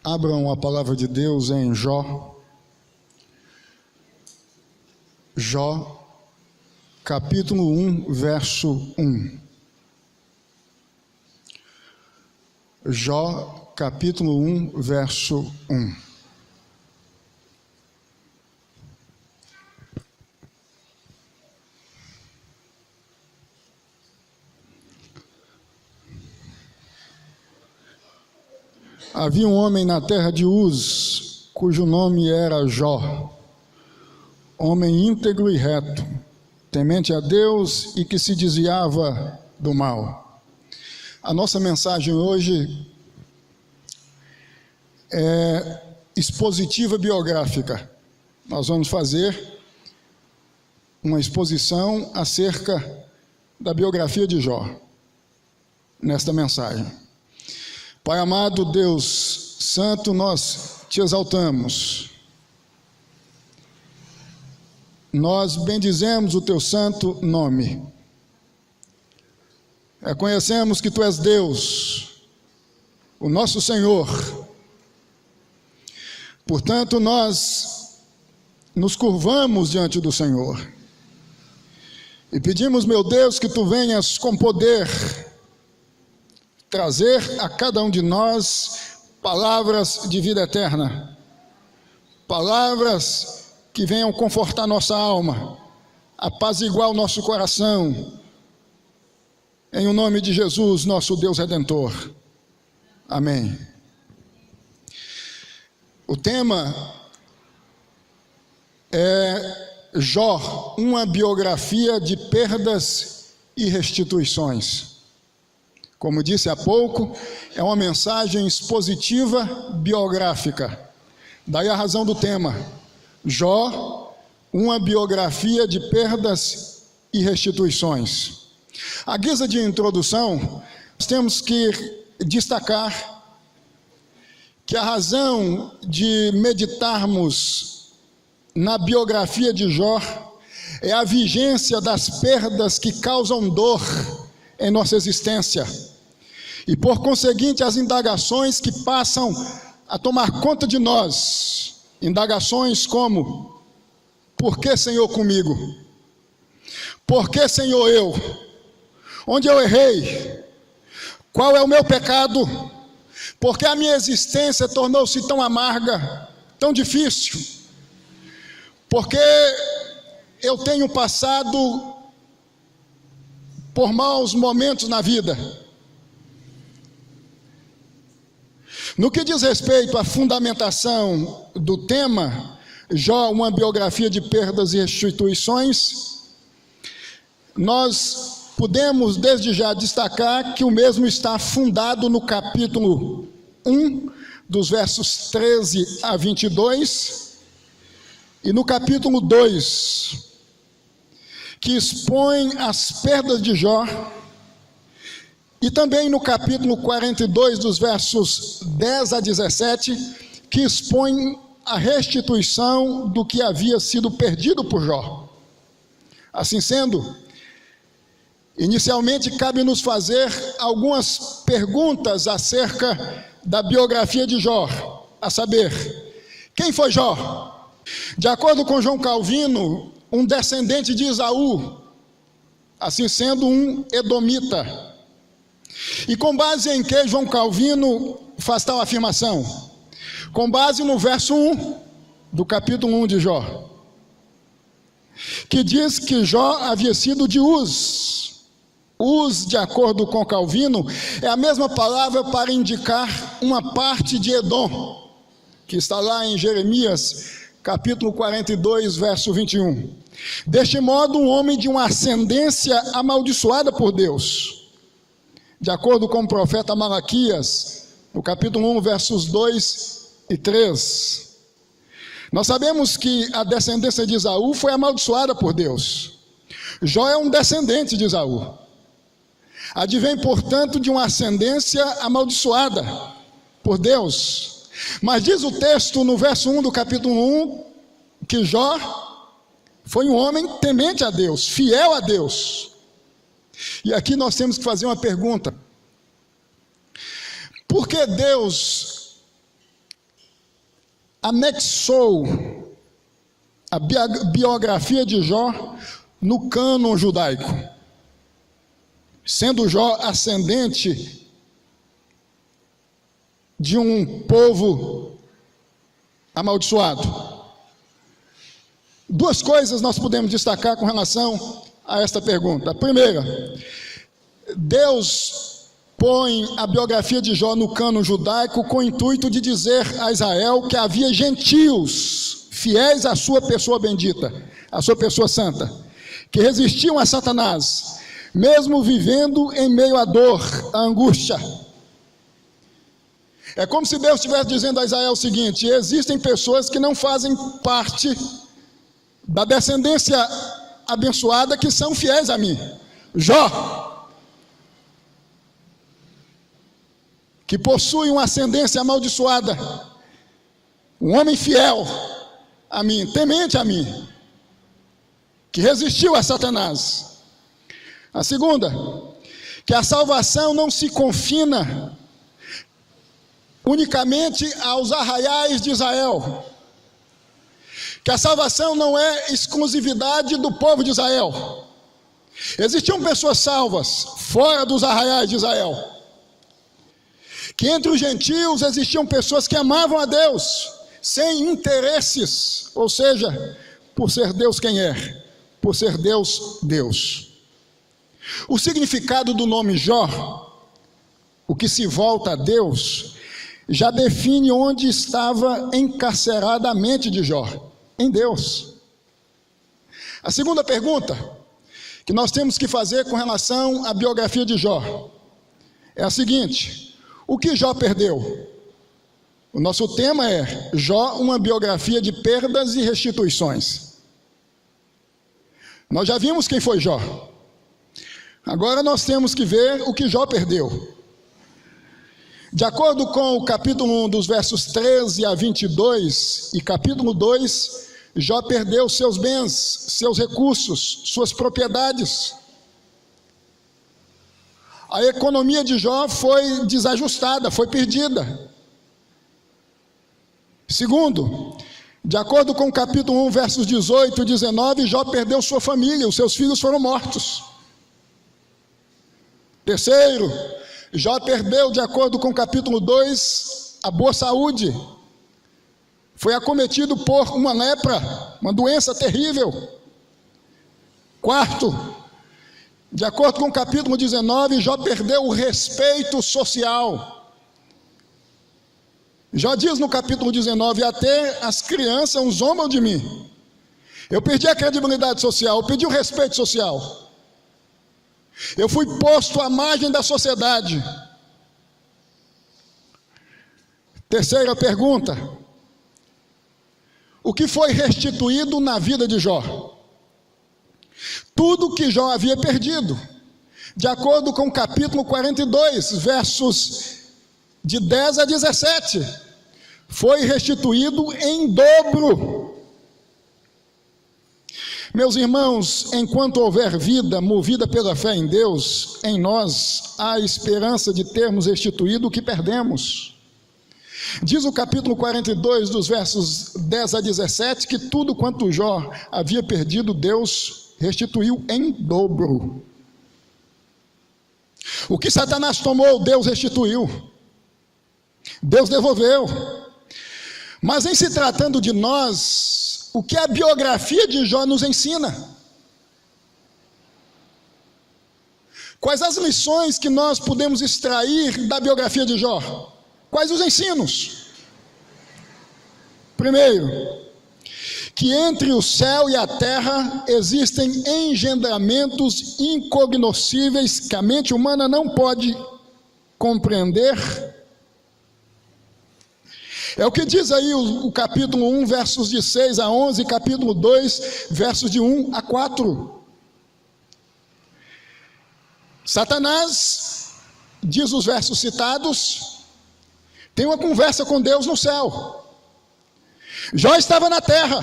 Abram a palavra de Deus em Jó. Jó, capítulo 1, verso 1. Jó, capítulo 1, verso 1. Havia um homem na terra de Uz, cujo nome era Jó, homem íntegro e reto, temente a Deus e que se desviava do mal. A nossa mensagem hoje é expositiva biográfica. Nós vamos fazer uma exposição acerca da biografia de Jó, nesta mensagem. Pai amado, Deus Santo, nós te exaltamos. Nós bendizemos o teu santo nome. Reconhecemos que tu és Deus, o nosso Senhor. Portanto, nós nos curvamos diante do Senhor e pedimos, meu Deus, que tu venhas com poder trazer a cada um de nós palavras de vida eterna, palavras que venham confortar nossa alma, apaziguar o nosso coração, em o nome de Jesus, nosso Deus Redentor. Amém. O tema é Jó, uma biografia de perdas e restituições. Como disse há pouco, é uma mensagem expositiva biográfica. Daí a razão do tema. Jó, uma biografia de perdas e restituições. À guisa de introdução, nós temos que destacar que a razão de meditarmos na biografia de Jó é a vigência das perdas que causam dor em nossa existência, e por conseguinte as indagações que passam a tomar conta de nós, indagações como: por que, Senhor, comigo? Por que, Senhor, eu? Onde eu errei? Qual é o meu pecado? Por que a minha existência tornou-se tão amarga, tão difícil? Porque eu tenho passado por maus momentos na vida. No que diz respeito à fundamentação do tema, Jó, uma biografia de perdas e restituições, nós podemos desde já destacar que o mesmo está fundado no capítulo 1, dos versos 13 a 22, e no capítulo 2, que expõe as perdas de Jó, e também no capítulo 42, dos versos 10 a 17, que expõe a restituição do que havia sido perdido por Jó. Assim sendo, inicialmente cabe-nos fazer algumas perguntas acerca da biografia de Jó, a saber, quem foi Jó? De acordo com João Calvino, um descendente de Esaú, assim sendo um edomita. E com base em que João Calvino faz tal afirmação? Com base no verso 1 do capítulo 1 de Jó, que diz que Jó havia sido de Uz. Uz, de acordo com Calvino, é a mesma palavra para indicar uma parte de Edom, que está lá em Jeremias, capítulo 42, verso 21. Deste modo, um homem de uma ascendência amaldiçoada por Deus. De acordo com o profeta Malaquias, no capítulo 1, versos 2 e 3. Nós sabemos que a descendência de Esaú foi amaldiçoada por Deus. Jó é um descendente de Esaú. Advém, portanto, de uma ascendência amaldiçoada por Deus. Mas diz o texto no verso 1 do capítulo 1 que Jó foi um homem temente a Deus, fiel a Deus. E aqui nós temos que fazer uma pergunta: por que Deus anexou a biografia de Jó no cânon judaico, sendo Jó ascendente de um povo amaldiçoado. Duas coisas nós podemos destacar com relação a esta pergunta. A primeira, Deus põe a biografia de Jó no cânon judaico com o intuito de dizer a Israel que havia gentios fiéis à sua pessoa bendita, à sua pessoa santa, que resistiam a Satanás, mesmo vivendo em meio à dor, à angústia. É como se Deus estivesse dizendo a Israel o seguinte: existem pessoas que não fazem parte da descendência abençoada, que são fiéis a mim. Jó, que possui uma ascendência amaldiçoada, um homem fiel a mim, temente a mim, que resistiu a Satanás. A segunda, que a salvação não se confina unicamente aos arraiais de Israel, que a salvação não é exclusividade do povo de Israel. Existiam pessoas salvas fora dos arraiais de Israel, que entre os gentios existiam pessoas que amavam a Deus sem interesses, ou seja, por ser Deus quem é, por ser Deus, Deus. O significado do nome Jó, o que se volta a Deus, já define onde estava encarcerada a mente de Jó, em Deus. A segunda pergunta que nós temos que fazer com relação à biografia de Jó é a seguinte: o que Jó perdeu? O nosso tema é Jó, uma biografia de perdas e restituições. Nós já vimos quem foi Jó. Agora nós temos que ver o que Jó perdeu. De acordo com o capítulo 1, dos versos 13 a 22, e capítulo 2, Jó perdeu seus bens, seus recursos, suas propriedades. A economia de Jó foi desajustada, foi perdida. Segundo, de acordo com o capítulo 1, versos 18 e 19, Jó perdeu sua família, os seus filhos foram mortos. Terceiro, Jó perdeu, de acordo com o capítulo 2, a boa saúde. Foi acometido por uma lepra, uma doença terrível. Quarto, de acordo com o capítulo 19, Jó perdeu o respeito social. Jó diz no capítulo 19: até as crianças zombam de mim. Eu perdi a credibilidade social, eu perdi o respeito social. Eu fui posto à margem da sociedade. Terceira pergunta: o que foi restituído na vida de Jó? Tudo que Jó havia perdido, de acordo com o capítulo 42, versos de 10 a 17, foi restituído em dobro. Meus irmãos, enquanto houver vida movida pela fé em Deus, em nós há esperança de termos restituído o que perdemos. Diz o capítulo 42, dos versos 10 a 17, que tudo quanto Jó havia perdido, Deus restituiu em dobro. O que Satanás tomou, Deus restituiu. Deus devolveu. Mas em se tratando de nós, o que a biografia de Jó nos ensina? Quais as lições que nós podemos extrair da biografia de Jó? Quais os ensinos? Primeiro, que entre o céu e a terra existem engendramentos incognoscíveis que a mente humana não pode compreender. É o que diz aí o capítulo 1, versos de 6 a 11, capítulo 2, versos de 1 a 4. Satanás, diz os versos citados, tem uma conversa com Deus no céu. Jó estava na terra,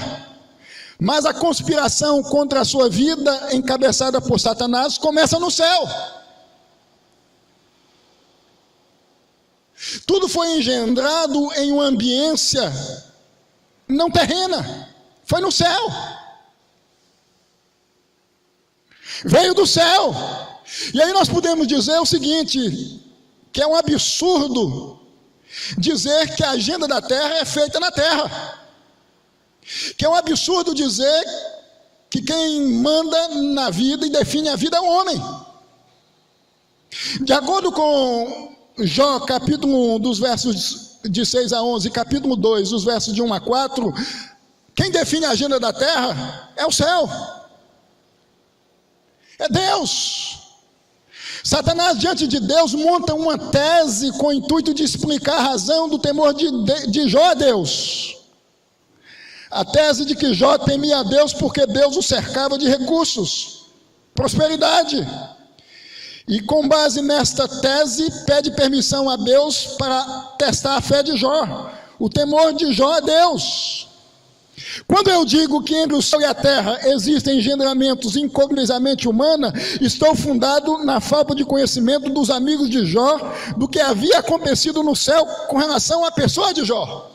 mas a conspiração contra a sua vida, encabeçada por Satanás, começa no céu. Tudo foi engendrado em uma ambiência não terrena, foi no céu. Veio do céu. E aí nós podemos dizer o seguinte, que é um absurdo dizer que a agenda da terra é feita na terra. Que é um absurdo dizer que quem manda na vida e define a vida é o homem. De acordo com Jó, capítulo 1, dos versos de 6 a 11, capítulo 2, dos versos de 1 a 4, quem define a agenda da terra é o céu. É Deus. Satanás, diante de Deus, monta uma tese com o intuito de explicar a razão do temor de Jó a Deus. A tese de que Jó temia a Deus porque Deus o cercava de recursos, prosperidade. E com base nesta tese, pede permissão a Deus para testar a fé de Jó. O temor de Jó a Deus. Quando eu digo que entre o céu e a terra existem engendramentos incognizamente humanos, estou fundado na falta de conhecimento dos amigos de Jó do que havia acontecido no céu com relação à pessoa de Jó.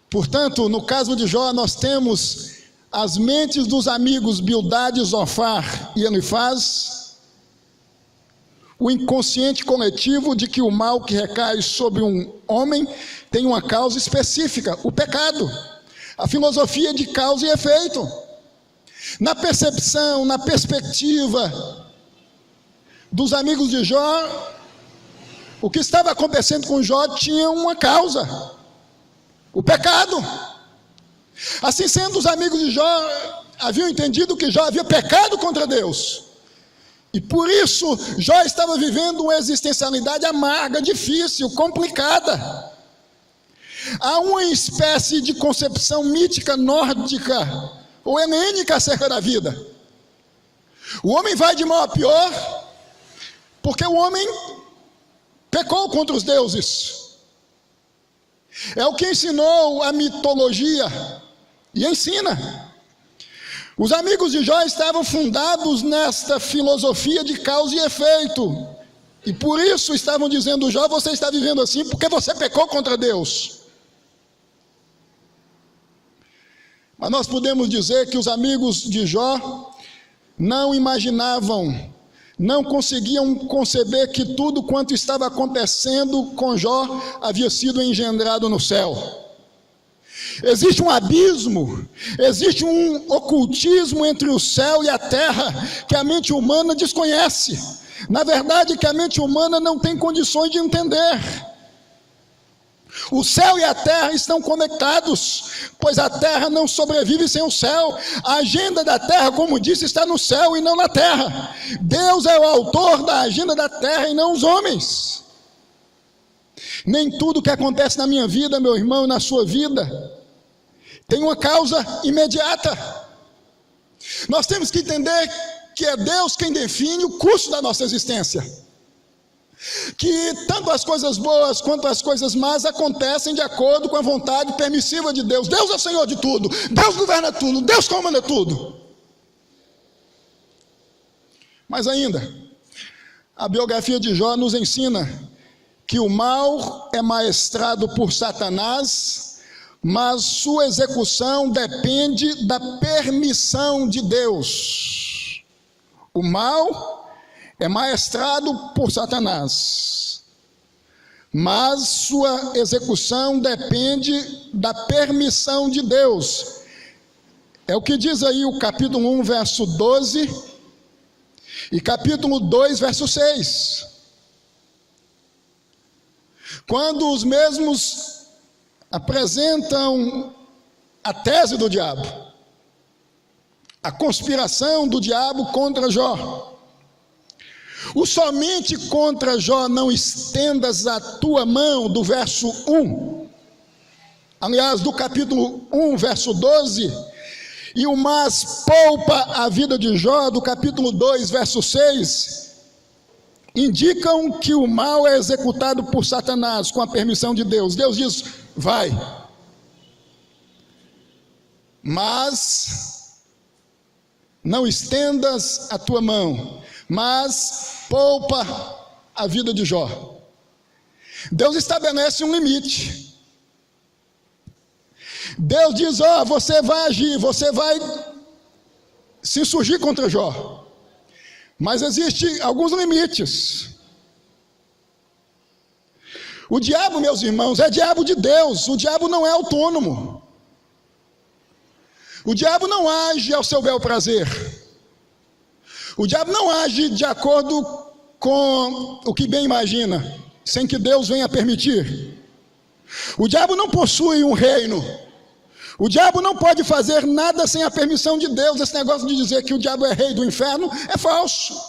Portanto, no caso de Jó, nós temos as mentes dos amigos Bildade, Zofar e Elifaz, o inconsciente coletivo de que o mal que recai sobre um homem tem uma causa específica, o pecado, a filosofia de causa e efeito. Na percepção, na perspectiva dos amigos de Jó, o que estava acontecendo com Jó tinha uma causa, o pecado. Assim sendo, os amigos de Jó haviam entendido que Jó havia pecado contra Deus. E por isso, Jó estava vivendo uma existencialidade amarga, difícil, complicada. Há uma espécie de concepção mítica nórdica ou helênica acerca da vida. O homem vai de mal a pior porque o homem pecou contra os deuses. É o que ensinou a mitologia e ensina. Os amigos de Jó estavam fundados nesta filosofia de causa e efeito. E por isso estavam dizendo: Jó, você está vivendo assim porque você pecou contra Deus. Mas nós podemos dizer que os amigos de Jó não imaginavam, não conseguiam conceber que tudo quanto estava acontecendo com Jó havia sido engendrado no céu. Existe um abismo, existe um ocultismo entre o céu e a terra que a mente humana desconhece. Na verdade, que a mente humana não tem condições de entender. O céu e a terra estão conectados, pois a terra não sobrevive sem o céu. A agenda da terra, como disse, está no céu e não na terra. Deus é o autor da agenda da terra e não os homens. Nem tudo que acontece na minha vida, meu irmão, e na sua vida, tem uma causa imediata. Nós temos que entender que é Deus quem define o curso da nossa existência. Que tanto as coisas boas quanto as coisas más acontecem de acordo com a vontade permissiva de Deus. Deus é o Senhor de tudo, Deus governa tudo, Deus comanda tudo. Mas ainda, a biografia de Jó nos ensina que o mal é maestrado por Satanás, mas sua execução depende da permissão de Deus. O mal é maestrado por Satanás, mas sua execução depende da permissão de Deus. É o que diz aí o capítulo 1, verso 12, e capítulo 2, verso 6. Quando os mesmos apresentam a tese do diabo, a conspiração do diabo contra Jó. O somente contra Jó não estendas a tua mão, do verso 1, aliás, do capítulo 1, verso 12, e o mas poupa a vida de Jó, do capítulo 2, verso 6, indicam que o mal é executado por Satanás com a permissão de Deus. Deus diz: vai, mas não estendas a tua mão, mas poupa a vida de Jó. Deus estabelece um limite. Deus diz: você vai agir, você vai se insurgir contra Jó. Mas existem alguns limites. O diabo, meus irmãos, é diabo de Deus. O diabo não é autônomo. O diabo não age ao seu bel prazer. O diabo não age de acordo com o que bem imagina, sem que Deus venha permitir. O diabo não possui um reino. O diabo não pode fazer nada sem a permissão de Deus. Esse negócio de dizer que o diabo é rei do inferno é falso.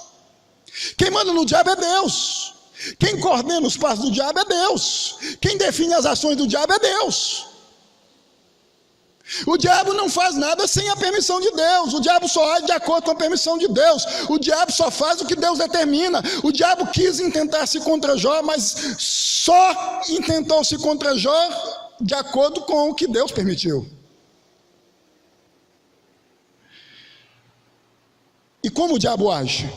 Quem manda no diabo é Deus. Quem coordena os passos do diabo é Deus. Quem define as ações do diabo é Deus. O diabo não faz nada sem a permissão de Deus. O diabo só age de acordo com a permissão de Deus. O diabo só faz o que Deus determina. O diabo quis intentar-se contra Jó, mas só intentou-se contra Jó de acordo com o que Deus permitiu. E como o diabo age?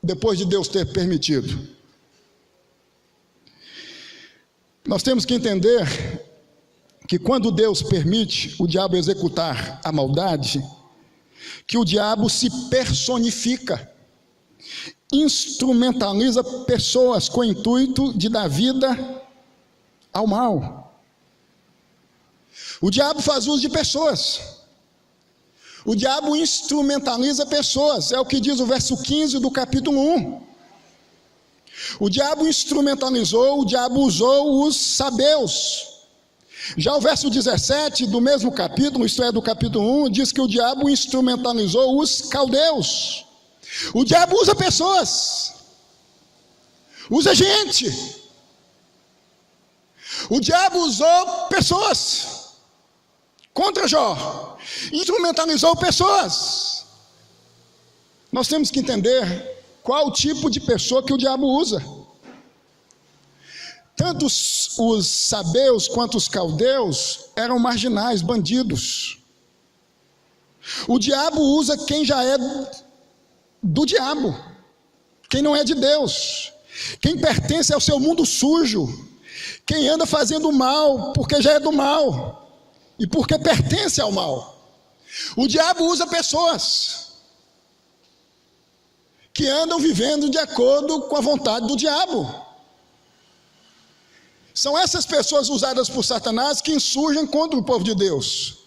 Depois de Deus ter permitido. Nós temos que entender que quando Deus permite o diabo executar a maldade, que o diabo se personifica, instrumentaliza pessoas com o intuito de dar vida ao mal. O diabo faz uso de pessoas. O diabo instrumentaliza pessoas, é o que diz o verso 15 do capítulo 1. O diabo instrumentalizou, o diabo usou os sabeus. Já o verso 17 do mesmo capítulo, isto é, do capítulo 1, diz que o diabo instrumentalizou os caldeus. O diabo usa pessoas, usa gente. O diabo usou pessoas contra Jó, instrumentalizou pessoas. Nós temos que entender qual o tipo de pessoa que o diabo usa. Tanto os sabeus quanto os caldeus eram marginais, bandidos. O diabo usa quem já é do diabo, quem não é de Deus, quem pertence ao seu mundo sujo, quem anda fazendo mal porque já é do mal e porque pertence ao mal. O diabo usa pessoas que andam vivendo de acordo com a vontade do diabo. São essas pessoas usadas por Satanás que insurgem contra o povo de Deus.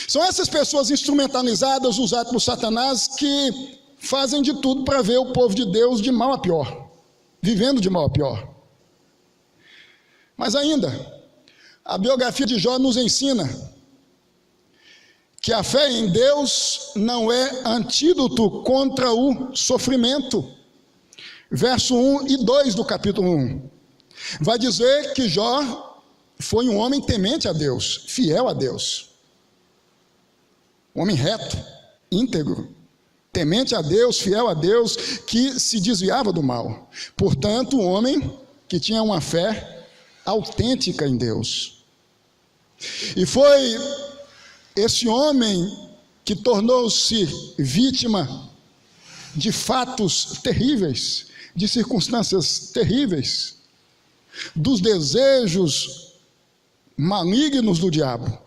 São essas pessoas instrumentalizadas, usadas por Satanás, que fazem de tudo para ver o povo de Deus de mal a pior, vivendo de mal a pior. Mas ainda, a biografia de Jó nos ensina que a fé em Deus não é antídoto contra o sofrimento. Verso 1 e 2 do capítulo 1. Vai dizer que Jó foi um homem temente a Deus, fiel a Deus. Um homem reto, íntegro, temente a Deus, fiel a Deus, que se desviava do mal. Portanto, um homem que tinha uma fé autêntica em Deus. E foi esse homem que tornou-se vítima de fatos terríveis, de circunstâncias terríveis, dos desejos malignos do diabo.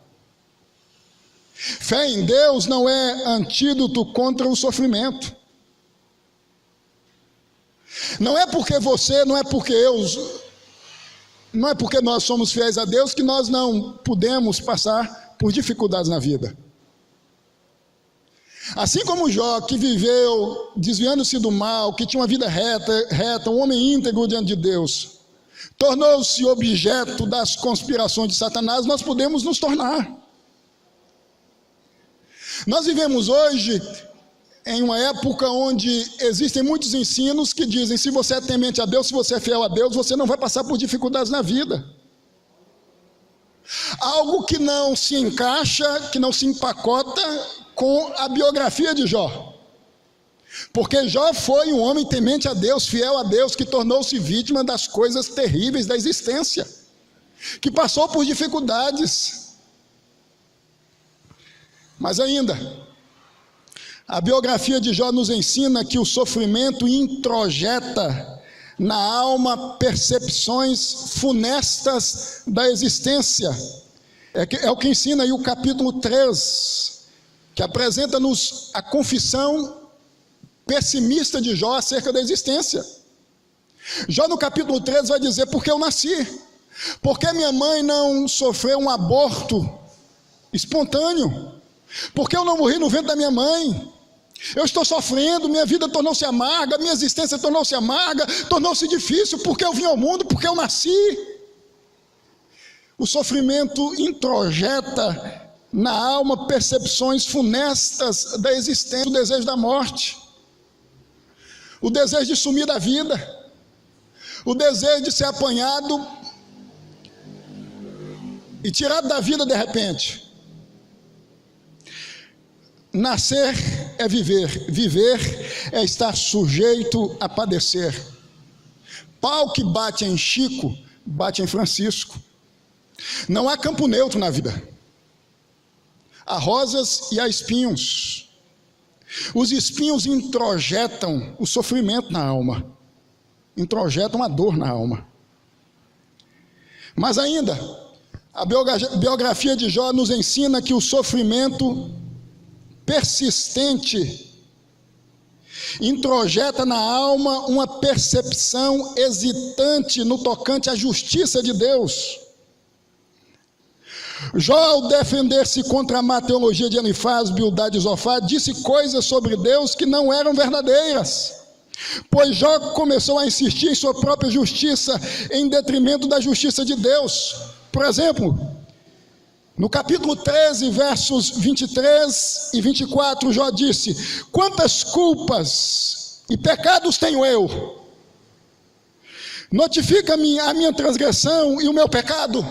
Fé em Deus não é antídoto contra o sofrimento. Não é porque você, não é porque eu, não é porque nós somos fiéis a Deus que nós não podemos passar por dificuldades na vida. Assim como Jó, que viveu desviando-se do mal, que tinha uma vida reta, um homem íntegro diante de Deus, tornou-se objeto das conspirações de Satanás, nós podemos nos tornar. Nós vivemos hoje em uma época onde existem muitos ensinos que dizem: se você é temente a Deus, se você é fiel a Deus, você não vai passar por dificuldades na vida. Algo que não se encaixa, que não se empacota com a biografia de Jó. Porque Jó foi um homem temente a Deus, fiel a Deus, que tornou-se vítima das coisas terríveis da existência, que passou por dificuldades. Mas ainda, a biografia de Jó nos ensina que o sofrimento introjeta na alma percepções funestas da existência. É o que ensina aí o capítulo 3, que apresenta-nos a confissão pessimista de Jó acerca da existência. Jó no capítulo 3 vai dizer: porque eu nasci, porque minha mãe não sofreu um aborto espontâneo, porque eu não morri no ventre da minha mãe, eu estou sofrendo, minha vida tornou-se amarga, minha existência tornou-se amarga, tornou-se difícil, porque eu vim ao mundo, porque eu nasci. O sofrimento introjeta na alma percepções funestas da existência, o desejo da morte, o desejo de sumir da vida, o desejo de ser apanhado e tirado da vida de repente. Nascer é viver, viver é estar sujeito a padecer. Pau que bate em Chico, bate em Francisco. Não há campo neutro na vida. Há rosas e há espinhos. Os espinhos introjetam o sofrimento na alma, introjetam a dor na alma. Mas ainda, a biografia de Jó nos ensina que o sofrimento persistente introjeta na alma uma percepção hesitante no tocante à justiça de Deus. Jó, ao defender-se contra a má teologia de Elifaz, Bildade e Zofar, disse coisas sobre Deus que não eram verdadeiras, pois Jó começou a insistir em sua própria justiça em detrimento da justiça de Deus. Por exemplo, no capítulo 13, versos 23 e 24, Jó disse: quantas culpas e pecados tenho eu? Notifica-me a minha transgressão e o meu pecado.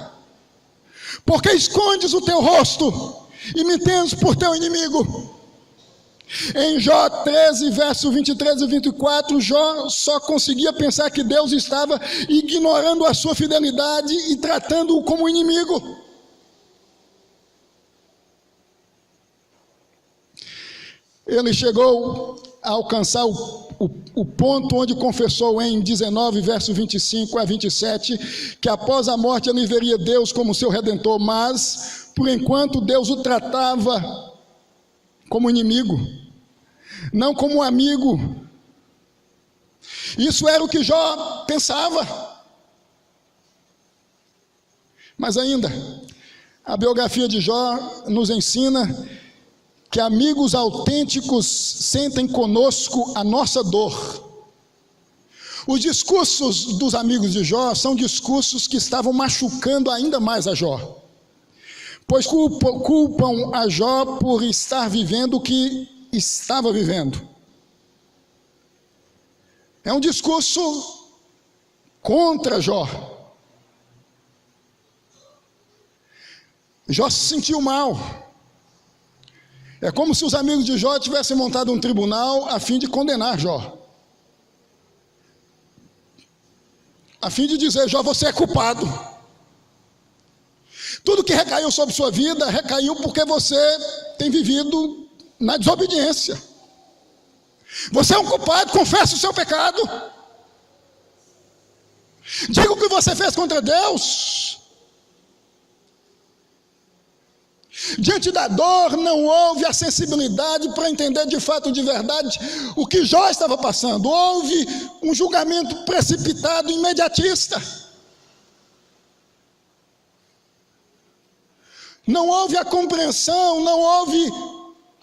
Porque escondes o teu rosto e me tens por teu inimigo? Em Jó 13, versos 23 e 24, Jó só conseguia pensar que Deus estava ignorando a sua fidelidade e tratando-o como inimigo. Ele chegou a alcançar o ponto onde confessou em 19, versos 25 a 27, que após a morte ele veria Deus como seu Redentor, mas, por enquanto, Deus o tratava como inimigo, não como um amigo. Isso era o que Jó pensava. Mas ainda, a biografia de Jó nos ensina que amigos autênticos sentem conosco a nossa dor. Os discursos dos amigos de Jó são discursos que estavam machucando ainda mais a Jó, pois culpam a Jó por estar vivendo o que estava vivendo. É um discurso contra Jó. Jó se sentiu mal. É como se os amigos de Jó tivessem montado um tribunal a fim de condenar Jó, a fim de dizer: Jó, você é culpado. Tudo que recaiu sobre sua vida, recaiu porque você tem vivido na desobediência. Você é um culpado, confesse o seu pecado. Diga o que você fez contra Deus. Diante da dor, não houve a sensibilidade para entender de fato, de verdade, o que Jó estava passando. Houve um julgamento precipitado, imediatista. Não houve a compreensão, não houve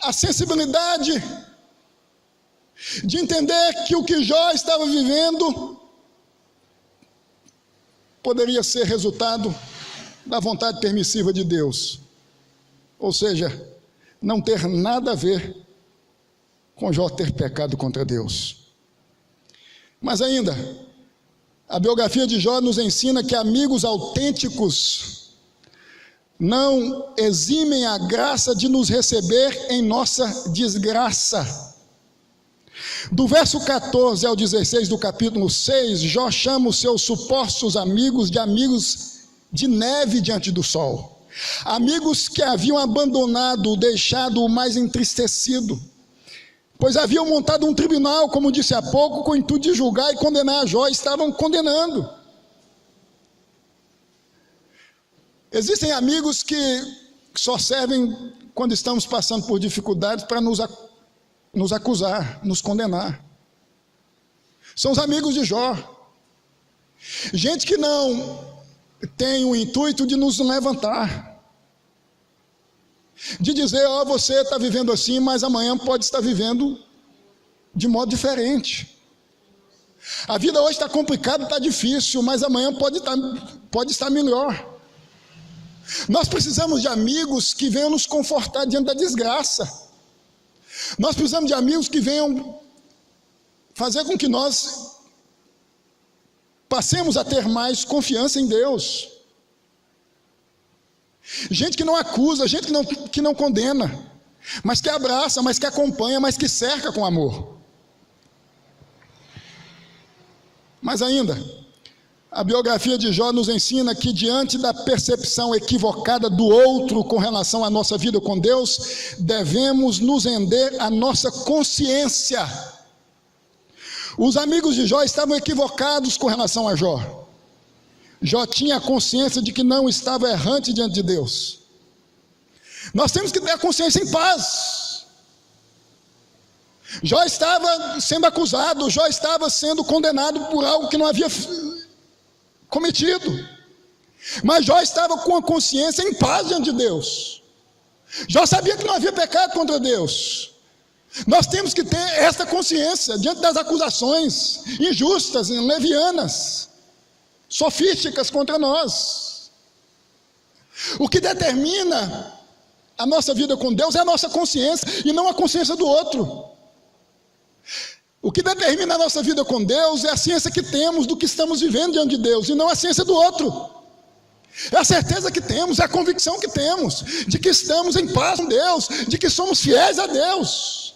a sensibilidade de entender que o que Jó estava vivendo poderia ser resultado da vontade permissiva de Deus. Ou seja, não ter nada a ver com Jó ter pecado contra Deus. Mas ainda, a biografia de Jó nos ensina que amigos autênticos não eximem a graça de nos receber em nossa desgraça. Do verso 14 ao 16 do capítulo 6, Jó chama os seus supostos amigos de neve diante do sol. Amigos que haviam abandonado, deixado-o mais entristecido. pois haviam montado um tribunal, como disse há pouco, com o intuito de julgar e condenar a Jó. Estavam condenando. Existem amigos que só servem quando estamos passando por dificuldades para nos acusar, nos condenar. São os amigos de Jó. Gente que não tem o intuito de nos levantar, de dizer, ó, você está vivendo assim, mas amanhã pode estar vivendo de modo diferente. A vida hoje está complicada, está difícil, mas amanhã pode estar melhor. Nós precisamos de amigos que venham nos confortar diante da desgraça. Nós precisamos de amigos que venham fazer com que nós passemos a ter mais confiança em Deus. Gente que não acusa, gente que não condena, mas que abraça, mas que acompanha, mas que cerca com amor. Mas ainda, a biografia de Jó nos ensina que diante da percepção equivocada do outro com relação à nossa vida com Deus, devemos nos render à nossa consciência. Os amigos de Jó estavam equivocados com relação a Jó. Jó tinha a consciência de que não estava errante diante de Deus. Nós temos que ter a consciência em paz. Jó estava sendo acusado, Jó estava sendo condenado por algo que não havia cometido. Mas Jó estava com a consciência em paz diante de Deus. Jó sabia que não havia pecado contra Deus. Nós temos que ter esta consciência diante das acusações injustas, levianas, sofísticas contra nós. O que determina a nossa vida com Deus é a nossa consciência e não a consciência do outro. O que determina a nossa vida com Deus é a ciência que temos do que estamos vivendo diante de Deus e não a ciência do outro. É a certeza que temos, é a convicção que temos de que estamos em paz com Deus, de que somos fiéis a Deus.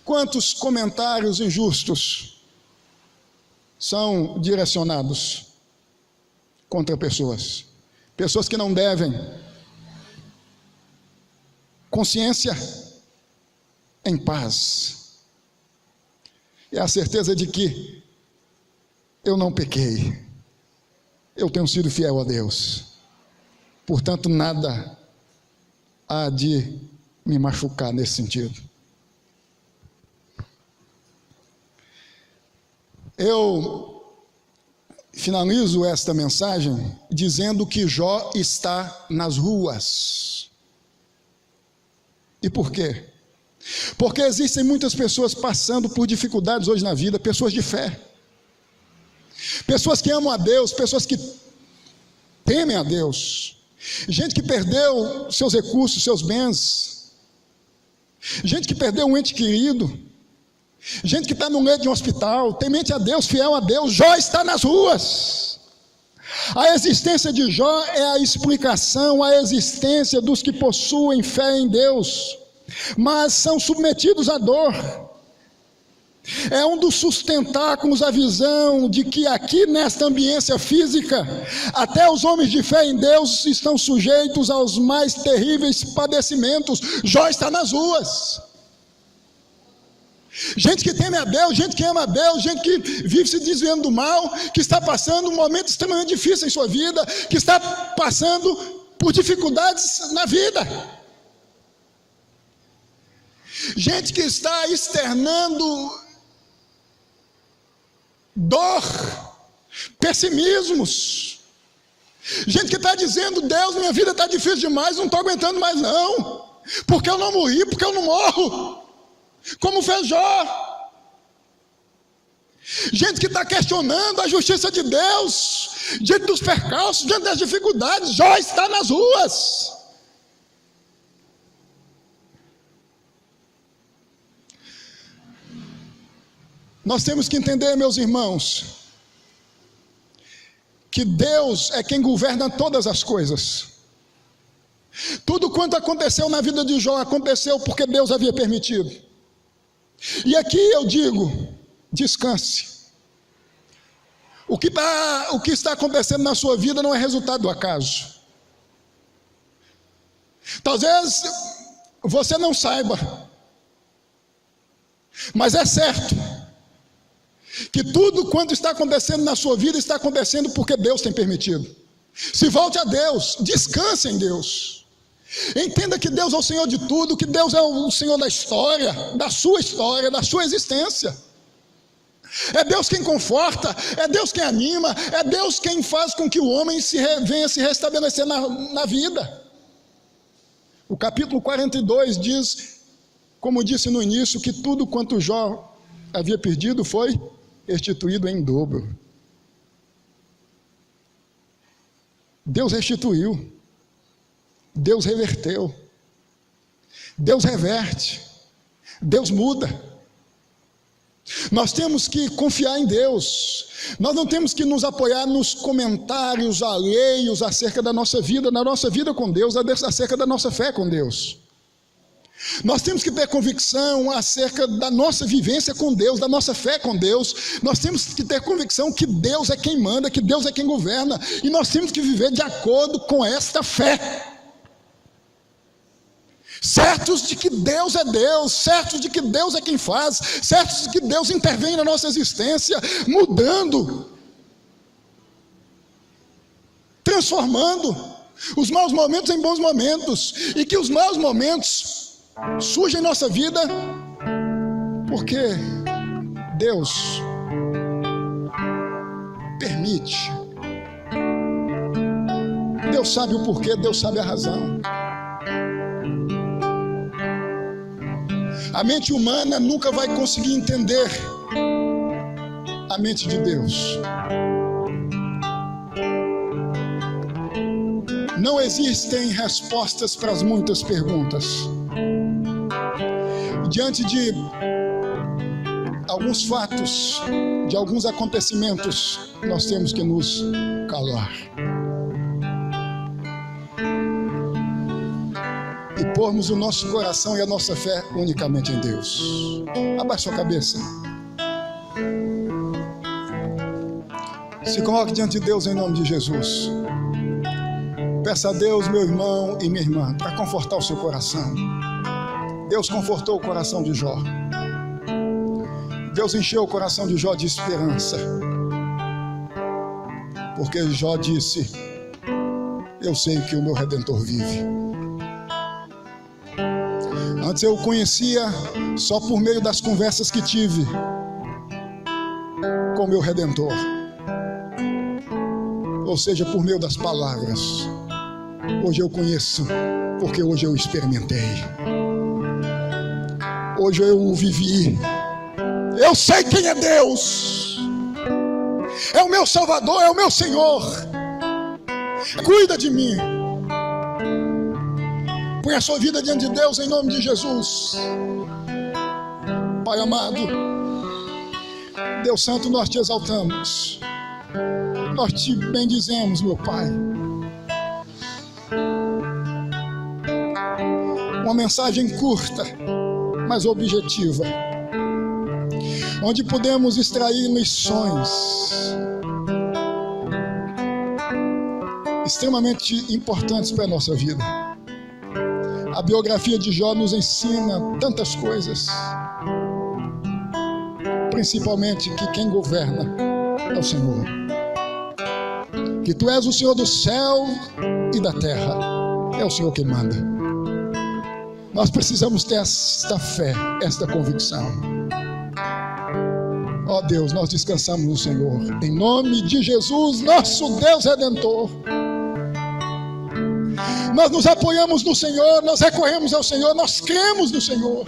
Quantos comentários injustos são direcionados contra pessoas que não devem. Consciência em paz, é a certeza de que eu não pequei, eu tenho sido fiel a Deus, portanto nada há de me machucar nesse sentido. Eu finalizo esta mensagem dizendo que Jó está nas ruas. E por quê? Porque existem muitas pessoas passando por dificuldades hoje na vida, pessoas de fé, pessoas que amam a Deus, pessoas que temem a Deus, gente que perdeu seus recursos, seus bens, gente que perdeu um ente querido, gente que está no leito de um hospital, temente a Deus, fiel a Deus. Jó está nas ruas. A existência de Jó é a explicação, a existência dos que possuem fé em Deus, mas são submetidos à dor. É um dos sustentáculos a visão de que aqui nesta ambiência física, até os homens de fé em Deus estão sujeitos aos mais terríveis padecimentos. Jó está nas ruas. Gente que teme a Deus, gente que ama a Deus, gente que vive se desviando do mal, que está passando um momento extremamente difícil em sua vida, que está passando por dificuldades na vida. Gente que está externando dor, pessimismos. Gente que está dizendo, Deus, minha vida está difícil demais, não estou aguentando mais não, porque eu não morri, porque eu não morro. Como fez Jó. Gente que está questionando a justiça de Deus diante dos percalços, diante das dificuldades. Jó está nas ruas. Nós temos que entender, meus irmãos, que Deus é quem governa todas as coisas. Tudo quanto aconteceu na vida de Jó aconteceu porque Deus havia permitido. E aqui eu digo, descanse. O que está acontecendo na sua vida não é resultado do acaso. Talvez você não saiba, mas é certo que tudo quanto está acontecendo na sua vida está acontecendo porque Deus tem permitido. Se volte a Deus, descanse em Deus, entenda que Deus é o Senhor de tudo, que Deus é o Senhor da história, da sua existência. É Deus quem conforta, é Deus quem anima, é Deus quem faz com que o homem venha se restabelecer na vida. O capítulo 42 diz, como disse no início, que tudo quanto Jó havia perdido foi restituído em dobro. Deus restituiu, Deus reverteu, Deus reverte, Deus muda. Nós temos que confiar em Deus, nós não temos que nos apoiar nos comentários alheios acerca da nossa vida com Deus, acerca da nossa fé com Deus. Nós temos que ter convicção acerca da nossa vivência com Deus, da nossa fé com Deus. Nós temos que ter convicção que Deus é quem manda, que Deus é quem governa, e nós temos que viver de acordo com esta fé, certos de que Deus é Deus, certos de que Deus é quem faz, certos de que Deus intervém na nossa existência, mudando, transformando os maus momentos em bons momentos, e que os maus momentos surgem em nossa vida porque Deus permite. Deus sabe o porquê, Deus sabe a razão. A mente humana nunca vai conseguir entender a mente de Deus. Não existem respostas para as muitas perguntas. Diante de alguns fatos, de alguns acontecimentos, nós temos que nos calar e pormos o nosso coração e a nossa fé unicamente em Deus. Abaixe sua cabeça. Se coloque diante de Deus em nome de Jesus. Peça a Deus, meu irmão e minha irmã, para confortar o seu coração. Deus confortou o coração de Jó. Deus encheu o coração de Jó de esperança, porque Jó disse: eu sei que o meu Redentor vive. Antes eu o conhecia só por meio das conversas que tive com o meu Redentor, ou seja, por meio das palavras. Hoje eu conheço, porque hoje eu experimentei. Hoje eu o vivi. Eu sei quem é Deus. É o meu Salvador, é o meu Senhor. Cuida de mim. Põe a sua vida diante de Deus em nome de Jesus. Pai amado, Deus Santo, nós te exaltamos. Nós te bendizemos, meu Pai. Uma mensagem curta, mas objetiva, onde podemos extrair lições extremamente importantes para a nossa vida. A biografia de Jó nos ensina tantas coisas, principalmente que quem governa é o Senhor, que tu és o Senhor do céu e da terra, é o Senhor quem manda. Nós precisamos ter esta fé, esta convicção. Ó Deus, nós descansamos no Senhor, em nome de Jesus, nosso Deus Redentor. Nós nos apoiamos no Senhor, nós recorremos ao Senhor, nós cremos no Senhor.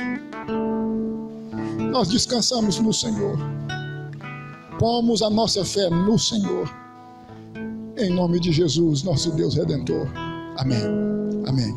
Nós descansamos no Senhor. Pomos a nossa fé no Senhor, em nome de Jesus, nosso Deus Redentor. Amém. Amém.